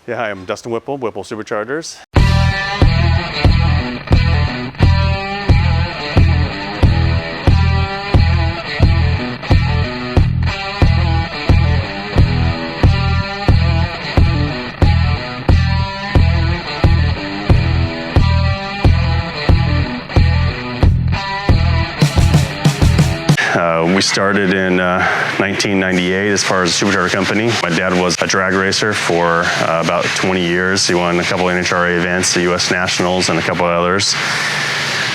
Yeah, hi, I'm Dustin Whipple, Whipple Superchargers. We started in 1998 as far as a supercharger company. My dad was a drag racer for about 20 years. He won a couple NHRA events, the US Nationals, and a couple others.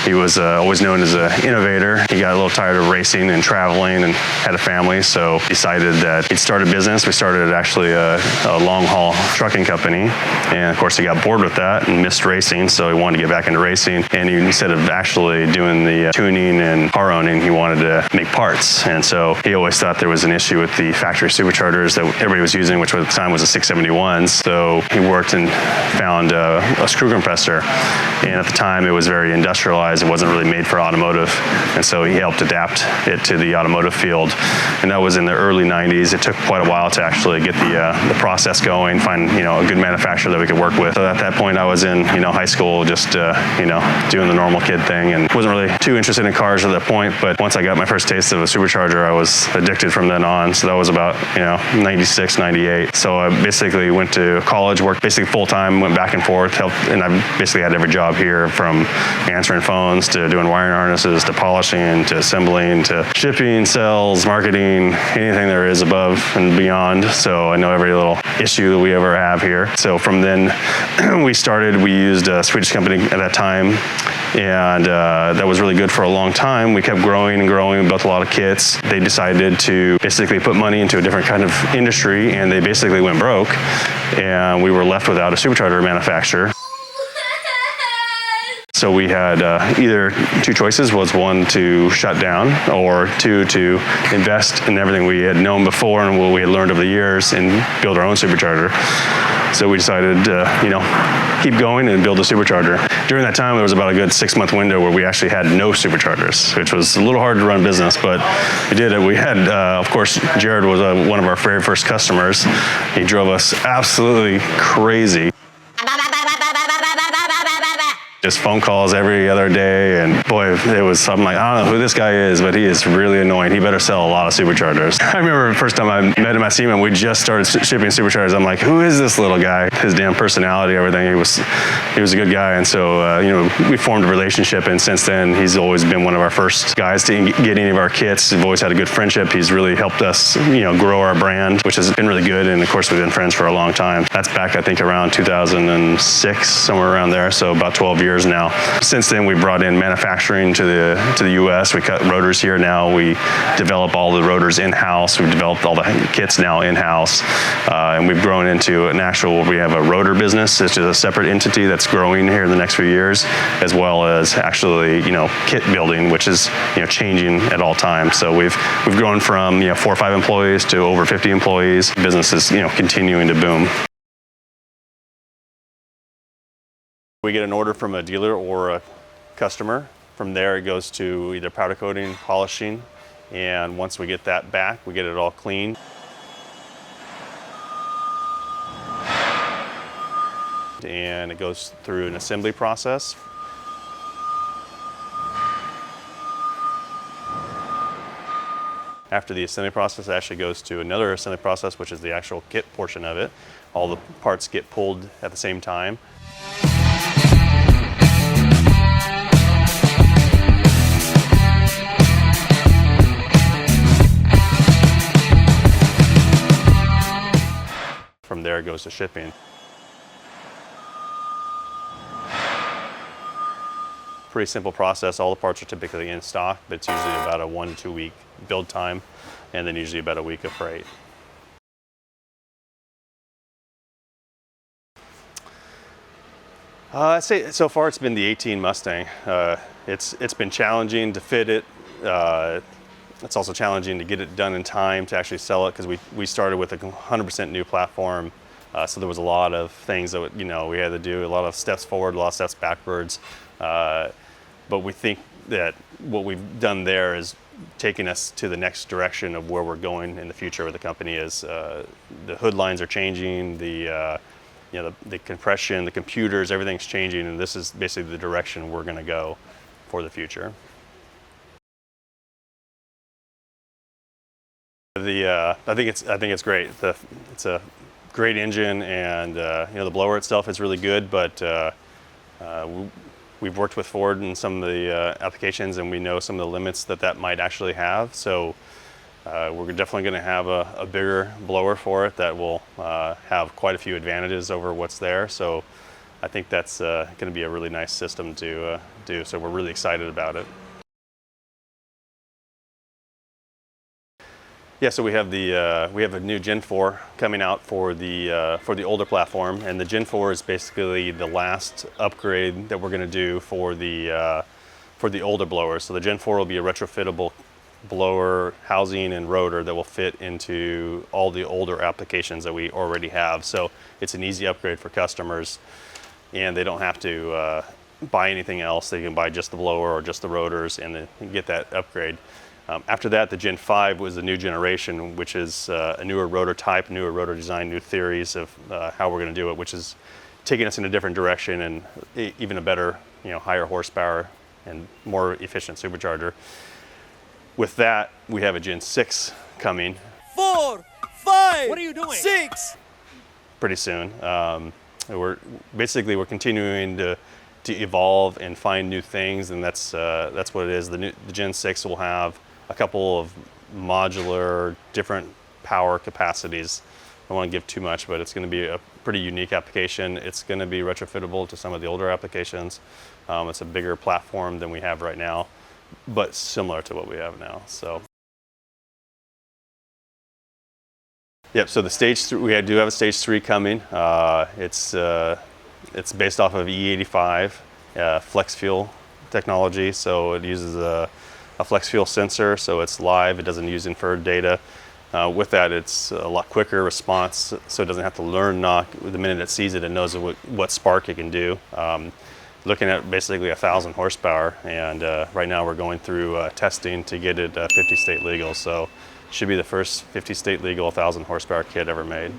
He was always known as an innovator. He got a little tired of racing and traveling and had a family, so decided that he'd start a business. We started actually a long-haul trucking company, and of course he got bored with that and missed racing, so he wanted to get back into racing. And instead of actually doing the tuning and car owning, he wanted to make parts. And so he always thought there was an issue with the factory superchargers that everybody was using, which at the time was the 671s. So he worked and found a screw compressor, and at the time it was very industrialized. It wasn't really made for automotive, and so he helped adapt it to the automotive field. And that was in the early 90s. It took quite a while to actually get the process going, find a good manufacturer that we could work with. So at that point, I was in high school, just doing the normal kid thing, and wasn't really too interested in cars at that point. But once I got my first taste of a supercharger, I was addicted from then on. So that was about 96, 98. So I basically went to college, worked basically full time, went back and forth, helped, and I basically had every job here, from answering phones to doing wiring harnesses, to polishing, to assembling, to shipping, sales, marketing, anything there is above and beyond. So I know every little issue that we ever have here. So from then we used a Swedish company at that time, and that was really good for a long time. We kept growing and growing, built a lot of kits. They decided to basically put money into a different kind of industry, and they basically went broke, and we were left without a supercharger manufacturer. So we had either two choices. Was one, to shut down, or two, to invest in everything we had known before and what we had learned over the years and build our own supercharger. So we decided to keep going and build a supercharger. During that time, there was about a good 6-month window where we actually had no superchargers, which was a little hard to run a business, but we did it. We had, of course, Jared was one of our very first customers. He drove us absolutely crazy. Just phone calls every other day, and boy, it was, I'm like, I don't know who this guy is, but he is really annoying. He better sell a lot of superchargers. I remember the first time I met him, I seen him, we just started shipping superchargers. I'm like, who is this little guy? His damn personality, everything. He was a good guy, and so we formed a relationship, and since then he's always been one of our first guys to get any of our kits. We've always had a good friendship. He's really helped us, grow our brand, which has been really good. And of course, we've been friends for a long time. That's back, I think, around 2006, somewhere around there. So about 12 years now. Since then, we brought in manufacturing to the U.S. We cut rotors here now. We develop all the rotors in-house. We've developed all the kits now in-house, and we've grown into we have a rotor business, which is a separate entity that's growing here in the next few years, as well as actually kit building, which is changing at all times. So we've grown from 4 or 5 employees to over 50 employees. Business is continuing to boom. We get an order from a dealer or a customer. From there, it goes to either powder coating, polishing, and once we get that back, we get it all clean. And it goes through an assembly process. After the assembly process, it actually goes to another assembly process, which is the actual kit portion of it. All the parts get pulled at the same time. From there, it goes to shipping. Pretty simple process. All the parts are typically in stock, but it's usually about a 1 to 2 week build time, and then usually about a week of freight. I'd say so far it's been the 18 Mustang. It's been challenging to fit it. It's also challenging to get it done in time to actually sell it, because we started with a 100% new platform. So there was a lot of things that we had to do, a lot of steps forward, a lot of steps backwards. But we think that what we've done there is taking us to the next direction of where we're going in the future with the company. Is the hood lines are changing, the the compression, the computers, everything's changing, and this is basically the direction we're going to go for the future. I think it's great. It's a great engine, and the blower itself is really good. But we've worked with Ford in some of the applications, and we know some of the limits that might actually have. So we're definitely going to have a bigger blower for it that will have quite a few advantages over what's there. So I think that's going to be a really nice system to do. So we're really excited about it. Yeah, so we have a new Gen 4 coming out for the older platform, and the Gen 4 is basically the last upgrade that we're going to do for the older blowers. So the Gen 4 will be a retrofittable blower housing and rotor that will fit into all the older applications that we already have. So it's an easy upgrade for customers, and they don't have to buy anything else. They can buy just the blower or just the rotors and get that upgrade. After that, the Gen 5 was the new generation, which is a newer rotor type, newer rotor design, new theories of how we're going to do it, which is taking us in a different direction and even a better, higher horsepower and more efficient supercharger. With that, we have a Gen 6 coming. 4, 5, what are you doing? 6. Pretty soon. We're continuing to evolve and find new things, and that's what it is. The Gen 6 will have a couple of modular, different power capacities. I don't want to give too much, but it's going to be a pretty unique application. It's going to be retrofittable to some of the older applications. It's a bigger platform than we have right now, but similar to what we have now. So, yep. So the stage 3, we do have a stage 3 coming. It's based off of E85 flex fuel technology. So it uses a flex fuel sensor, so it's live. It doesn't use inferred data. With that, it's a lot quicker response, so it doesn't have to learn knock. The minute it sees it, it knows what spark it can do. Looking at basically 1,000 horsepower, and right now we're going through testing to get it 50 state legal. So it should be the first 50 state legal 1,000 horsepower kit ever made.